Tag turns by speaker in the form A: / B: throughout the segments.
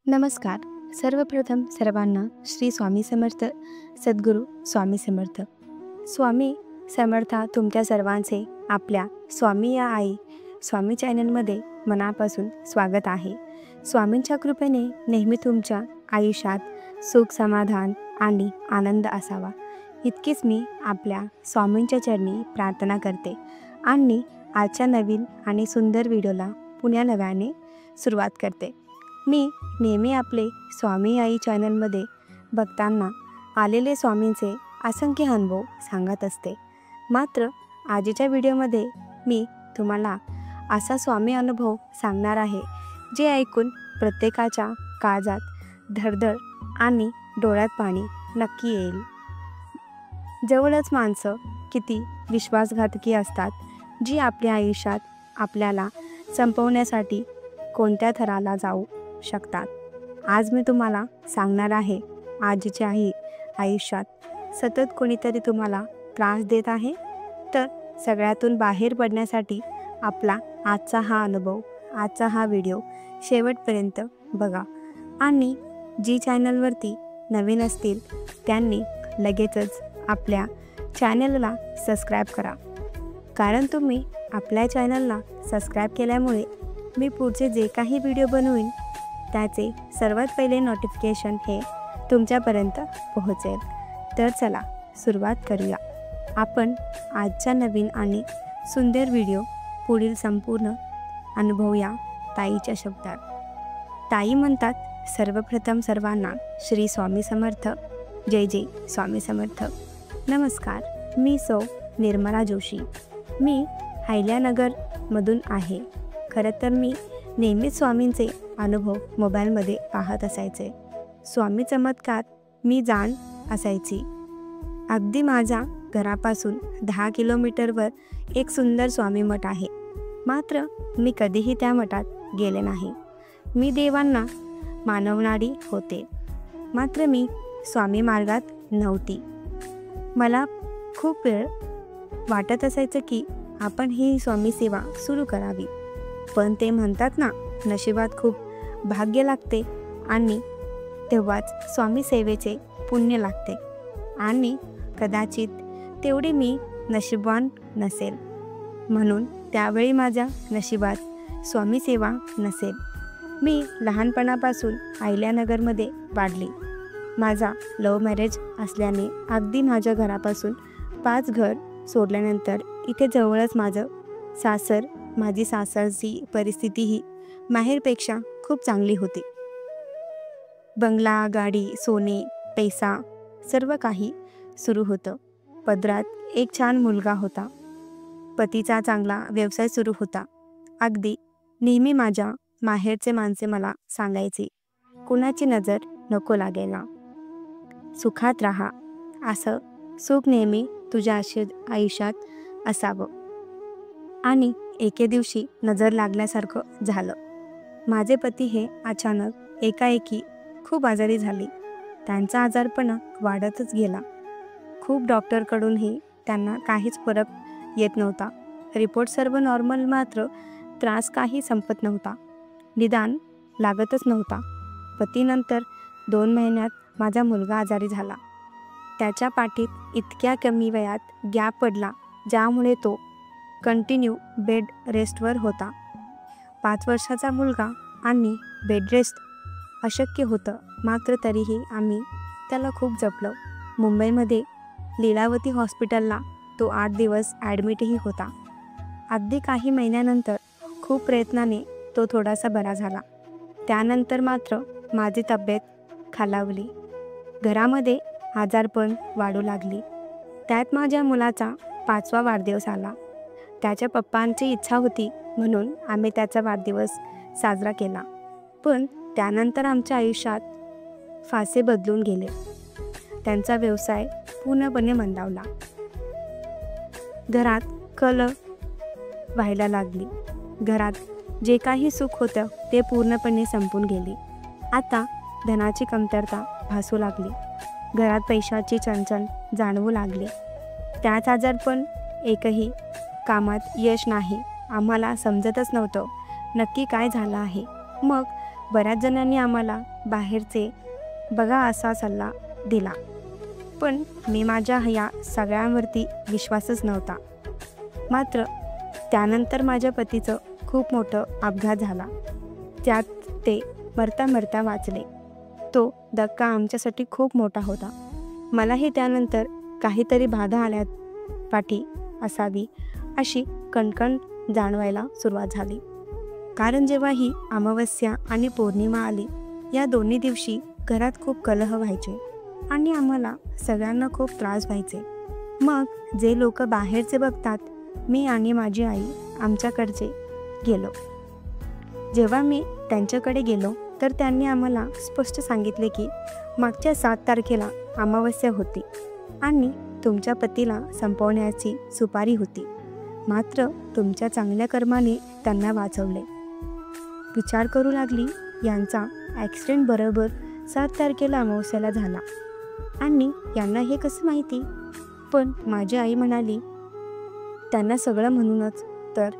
A: नमस्कार. सर्वप्रथम सर्वांना श्री स्वामी समर्थ, सद्गुरू स्वामी समर्थ. स्वामी समर्था तुमच्या सर्वांचे आपल्या स्वामी या आई स्वामी चॅनलमध्ये मनापासून स्वागत आहे. स्वामींच्या कृपेने नेहमी तुमच्या आयुष्यात सुख, समाधान आणि आनंद असावा, इतकीच मी आपल्या स्वामींच्या चरणी प्रार्थना करते. आणि आजच्या नवीन आणि सुंदर व्हिडिओला पुन्हा नव्याने सुरुवात करते. मी नेहमी आपले स्वामी आई चॅनलमध्ये बघताना आलेले स्वामींचे असंख्य अनुभव सांगत असते. मात्र आजच्या व्हिडिओमध्ये मी तुम्हाला असा स्वामी अनुभव सांगणार आहे जे ऐकून प्रत्येकाच्या काळजात धडधड आणि डोळ्यात पाणी नक्की येईल. जवळच माणसं किती विश्वासघातकी असतात, जी आपल्या आयुष्यात आपल्याला संपवण्यासाठी कोणत्या थराला जाऊ शकतात. आज मी तुम्हाला सांगणार आहे, आजच्या आयुष्यात सतत कोणीतरी तुम्हाला त्रास देत आहे, तर सगळ्यातून बाहेर पडण्यासाठी आपला आजचा हा अनुभव, आजचा हा व्हिडिओ शेवटपर्यंत बघा. आणि जी चॅनलवरती नवीन असतील त्यांनी लगेचच आपल्या चॅनलला सबस्क्राईब करा, कारण तुम्ही आपल्या चॅनलला सबस्क्राईब केल्यामुळे मी पुढचे जे काही व्हिडिओ बनवीन त्याचे सर्वात पहिले नोटिफिकेशन हे तुमच्यापर्यंत पोहोचेल. तर चला सुरुवात करूया आपण आजच्या नवीन आणि सुंदर व्हिडिओ. पुढील संपूर्ण अनुभव या ताईच्या शब्दात. ताई म्हणतात, सर्वप्रथम सर्वांना श्री स्वामी समर्थ. जय जय स्वामी समर्थ. नमस्कार, मी सौ निर्मला जोशी. मी अहिल्यानगरमधून आहे. खरं तर मी नेहमीच स्वामींचे अनुभव मोबाईलमध्ये पाहत असायचे. स्वामी चमत्कार मी जाण असायची. अगदी माझ्या घरापासून 10 किलोमीटरवर एक सुंदर स्वामी मठ आहे. मात्र मी कधीही त्या मठात गेले नाही. मी देवांना मानवणारी होते, मात्र मी स्वामी मार्गात नव्हती. मला खूप वेळ वाटत असायचं की आपण ही स्वामी सेवा सुरू करावी, पण ते म्हणतात ना, नशिबात खूप भाग्य लागते आणि तेव्हाच स्वामी सेवेचे पुण्य लागते. आणि कदाचित तेवढी मी नशीबवान नसेल, म्हणून त्यावेळी माझ्या नशिबात स्वामी सेवा नसेल. मी लहानपणापासून अहिल्यानगरमध्ये वाढली. माझा लव्ह मॅरेज असल्याने अगदी माझ्या घरापासून 5 घर सोडल्यानंतर इथे जवळच माझं सासर. माझी सासरची परिस्थिती ही माहेरपेक्षा खूप चांगली होती. बंगला, गाडी, सोने, पैसा सर्व काही सुरू होतं. पदरात एक छान मुलगा होता. पतीचा चांगला व्यवसाय सुरू होता. अगदी नेहमी माझ्या माहेरचे माणसे मला सांगायचे, कुणाची नजर नको लागायला, सुखात राहा, असं सुख नेहमी तुझ्या आयुष्यात असावं. आणि एके दिवशी नजर लागल्यासारखं झालं. माझे पती हे अचानक एकाएकी खूप आजारी झाले. त्यांचा आजारपणा वाढतच गेला. खूप डॉक्टरकडूनही त्यांना काहीच फरक येत नव्हता. रिपोर्ट सर्व नॉर्मल, मात्र त्रास काही संपत नव्हता. निदान लागतच नव्हता. पतीनंतर 2 महिन्यात माझा मुलगा आजारी झाला. त्याच्या पाठीत इतक्या कमी वयात गॅप पडला, ज्यामुळे तो कंटिन्यू बेड रेस्टवर होता. 5 वर्षाचा मुलगा आणि बेड रेस्ट अशक्य होतं, मात्र तरीही आम्ही त्याला खूप जपलं. मुंबईमध्ये लीलावती हॉस्पिटलला तो 8 दिवस ॲडमिटही होता. अगदी काही महिन्यानंतर खूप प्रयत्नाने तो थोडासा बरा झाला. त्यानंतर मात्र माझी तब्येत खालावली. घरामध्ये आजारपण वाढू लागली. त्यात माझ्या मुलाचा 5वा वाढदिवस आला. त्याच्या पप्पांची इच्छा होती म्हणून आम्ही त्याचा वाढदिवस साजरा केला. पण त्यानंतर आमच्या आयुष्यात फासे बदलून गेले. त्यांचा व्यवसाय पूर्णपणे मंदावला. घरात कल व्हायला लागली. घरात जे काही सुख होतं ते पूर्णपणे संपून गेले. आता धनाची कमतरता भासू लागली. घरात पैशाची चणचण जाणवू लागली. त्याच आजारपण, एकही कामात यश नाही. आम्हाला समजतच नव्हतं नक्की काय झालं आहे. मग बऱ्याच जणांनी आम्हाला बाहेरचे बघा असा सल्ला दिला, पण मी माझ्या ह्या सगळ्यांवरती विश्वासच नव्हता. मात्र त्यानंतर माझ्या पतीचं खूप मोठं अपघात झाला. त्यात ते मरता मरता वाचले. तो धक्का आमच्यासाठी खूप मोठा होता. मलाही त्यानंतर काहीतरी बाधा आल्यात पाठी असावी अशी कणकण जाणवायला सुरुवात झाली. कारण जेव्हा ही अमावस्या आणि पौर्णिमा आली, या दोन्ही दिवशी घरात खूप कलह व्हायचे आणि आम्हाला सगळ्यांना खूप त्रास व्हायचे. मग जे लोक बाहेरचे बघतात, मी आणि माझी आई आमच्याकडचे गेलो. जेव्हा मी त्यांच्याकडे गेलो तर त्यांनी आम्हाला स्पष्ट सांगितले की मागच्या 7 तारखेला अमावस्या होती आणि तुमच्या पतीला संपवण्याची सुपारी होती. मात्र तुमच्या चांगल्या कर्माने त्यांना वाचवले. विचार करू लागली, यांचा ॲक्सिडेंट बरोबर 7 तारखेला अमावस्याला झाला आणि यांना हे कसं माहिती. पण माझी आई म्हणाली, त्यांना सगळं म्हणूनच तर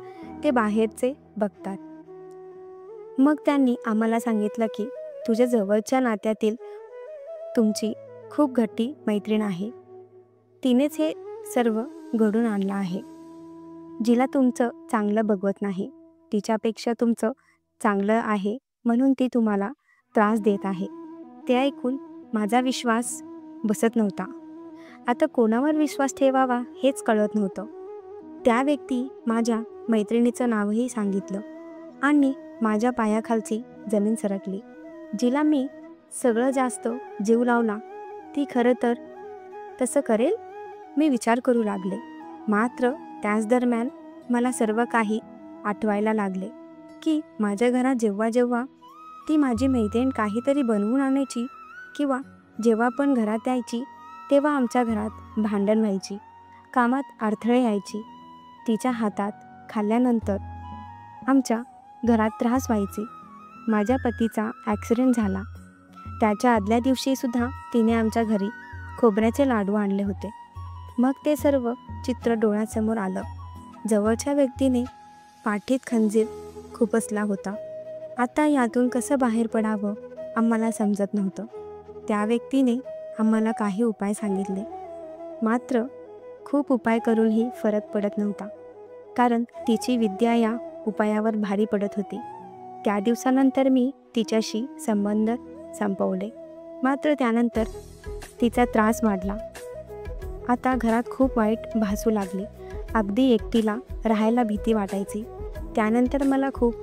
A: ते बाहेरचे बघतात. मग त्यांनी आम्हाला सांगितलं की तुझ्या जवळच्या नात्यातील तुमची खूप घट्टी मैत्रीण आहे. तिनेच हे सर्व घडून आणलं आहे. जिला तुमचं चांगलं बघवत नाही, तिच्यापेक्षा तुमचं चांगलं आहे म्हणून ती तुम्हाला त्रास देत आहे. ते ऐकून माझा विश्वास बसत नव्हता. आता कोणावर विश्वास ठेवावा हेच कळत नव्हतं. त्या व्यक्ती माझ्या मैत्रिणीचं नावही सांगितलं आणि माझ्या पायाखालची जमीन सरकली. जिला मी सगळं जास्त जीव लावला, ती खरं तर तसं करेल मी विचार करू लागले. मात्र त्याच दरम्यान मला सर्व काही आठवायला लागले की माझ्या घरात जेव्हा जेव्हा ती माझी मैत्रीण काहीतरी बनवून आणायची किंवा जेव्हा पण घरात यायची तेव्हा आमच्या घरात भांडण व्हायची, कामात अडथळे यायची. तिच्या हातात खाल्ल्यानंतर आमच्या घरात त्रास व्हायचे. माझ्या पतीचा ॲक्सिडेंट झाला, त्याच्या आदल्या दिवशीसुद्धा तिने आमच्या घरी खोबऱ्याचे लाडू आणले होते. मग ते सर्व चित्र डोळ्यासमोर आलं. जवळच्या व्यक्तीने पाठीत खंजीर खुपसला होता. आता यातून कसं बाहेर पडावं आम्हाला समजत नव्हतं. त्या व्यक्तीने आम्हाला काही उपाय सांगितले, मात्र खूप उपाय करूनही फरक पडत नव्हता. कारण तिची विद्या या उपायावर भारी पडत होती. त्या दिवसानंतर मी तिच्याशी संबंध संपवले. मात्र त्यानंतर तिचा त्रास वाढला. आता घरात खूप वाईट भासू लागले. अगदी एकटीला राहायला भीती वाटायची. त्यानंतर मला खूप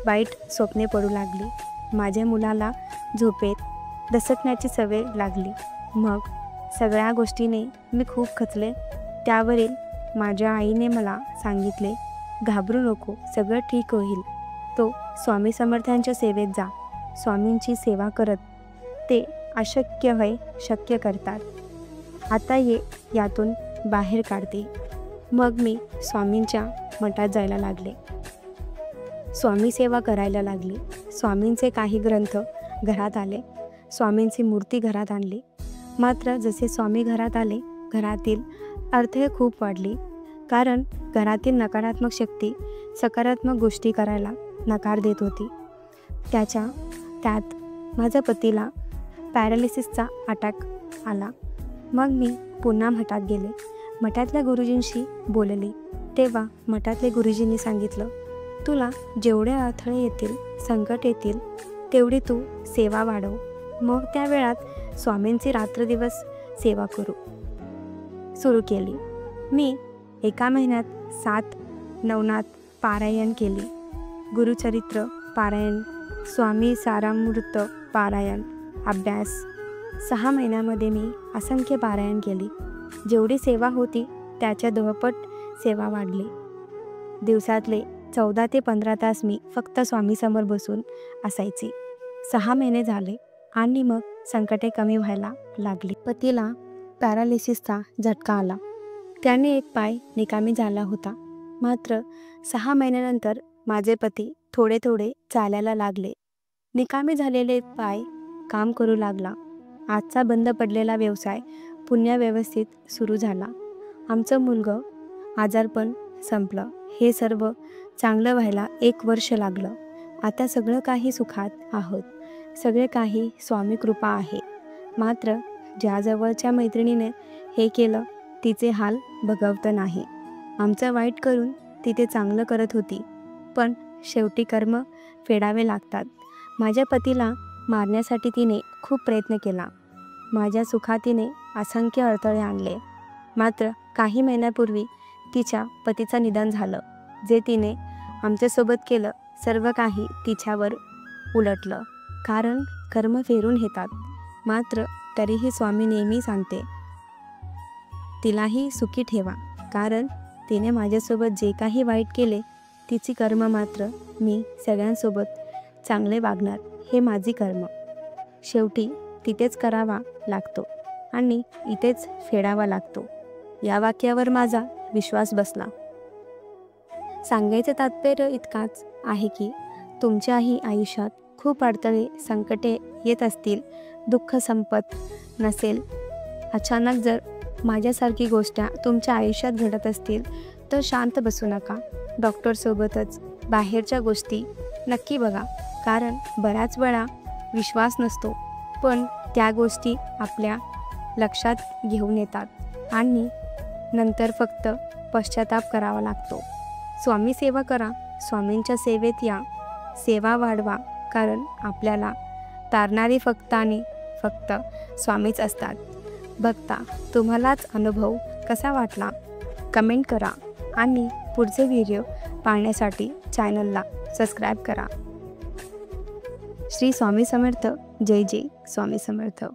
A: वाईट स्वप्ने पडू लागली. माझ्या मुलाला झोपेत दसकण्याची सवय लागली. मग सगळ्या गोष्टीने मी खूप खचले. त्यावरील माझ्या आईने मला सांगितले, घाबरू नको, सगळं ठीक होईल. तो स्वामी समर्थांच्या सेवेत जा. स्वामींची सेवा करत ते अशक्य होय शक्य करतात. आता यातून बाहेर काढते. मग मी स्वामींच्या मठात जायला लागले. स्वामी सेवा करायला लागली. स्वामींचे काही ग्रंथ घरात आले. स्वामींची मूर्ती घरात आणली. मात्र जसे स्वामी घरात आले, घरातील अडथळे खूप वाढली. कारण घरातील नकारात्मक शक्ती सकारात्मक गोष्टी करायला नकार देत होती. त्यात माझ्या पतीला पॅरालिसिसचा अटॅक आला. मग मी पुन्हा मठात गेले. मठातल्या गुरुजींशी बोलले. तेव्हा मठातले गुरुजींनी सांगितलं, तुला जेवढे अडथळे येतील, संकट येतील, तेवढी तू सेवा वाढव. मग त्या वेळात स्वामींची रात्रदिवस सेवा सुरू केली. मी एका महिन्यात 7 नवनाथ पारायण केली. गुरुचरित्र पारायण, स्वामी सारामृत पारायण, अभ्यास. 6 महिन्यामध्ये मी असंख्य पारायण केली. जेवढी सेवा होती त्याच्या दुप्पट सेवा वाढली. दिवसातले 14 ते 15 तास मी फक्त स्वामीसमोर बसून असायची. 6 महिने झाले आणि मग संकटे कमी व्हायला लागली. पतीला पॅरालिसिसचा झटका आला. त्याने एक पाय निकामी झाला होता. मात्र 6 महिन्यानंतर माझे पती थोडे थोडे चालायला लागले. निकामी झालेले पाय काम करू लागला. आजचा बंद पडलेला व्यवसाय पुन्हा व्यवस्थित सुरू झाला. आमचं मुलगं आजारपण संपलं. हे सर्व चांगलं व्हायला 1 वर्ष लागलं. आता सगळं काही सुखात आहोत. सगळे काही स्वामी कृपा आहे. मात्र ज्या जवळच्या मैत्रिणीने हे केलं तिचे हाल बघवत नाही. आमचं वाईट करून ती चांगलं करत होती, पण शेवटी कर्म फेडावे लागतात. माझ्या पतीला मारण्यासाठी तिने खूप प्रयत्न केला. माझ्या सुखात तिने असंख्य अडथळे आणले. मात्र काही महिन्यापूर्वी तिच्या पतीचं निधन झालं. जे तिने आमच्यासोबत केलं सर्व काही तिच्यावर उलटलं. कारण कर्म फेरून येतात. मात्र तरीही स्वामी नेहमी सांगते, तिलाही सुखी ठेवा. कारण तिने माझ्यासोबत जे काही वाईट केले तिची कर्म मात्र मी सगळ्यांसोबत चांगले वागणार हे माझी कर्म. शेवटी तिथेच करावा लागतो आणि इथेच फेडावा लागतो. या वाक्यावर माझा विश्वास बसला. सांगायचं तात्पर्य इतकाच आहे की तुमच्याही आयुष्यात खूप अडथळे संकटे येत असतील, दुःख संपत नसेल, अचानक जर माझ्यासारखी गोष्ट तुमच्या आयुष्यात घडत असतील तर शांत बसू नका. डॉक्टरसोबतच बाहेरच्या गोष्टी नक्की बघा. कारण बऱ्याच वेळा विश्वास नसतो, पण त्या गोष्टी आपल्या लक्षात घेऊन येतात आणि नंतर फक्त पश्चाताप करावा लागतो. स्वामी सेवा करा, स्वामींच्या सेवेत या, सेवा वाढवा. कारण आपल्याला तारणारे फक्त आणि फक्त स्वामीच असतात. बघता तुम्हालाच अनुभव कसा वाटला कमेंट करा आणि पुढचे व्हिडिओ पाहण्यासाठी चॅनलला सबस्क्राईब करा. श्री स्वामी समर्थ. जय जय स्वामी समर्थ.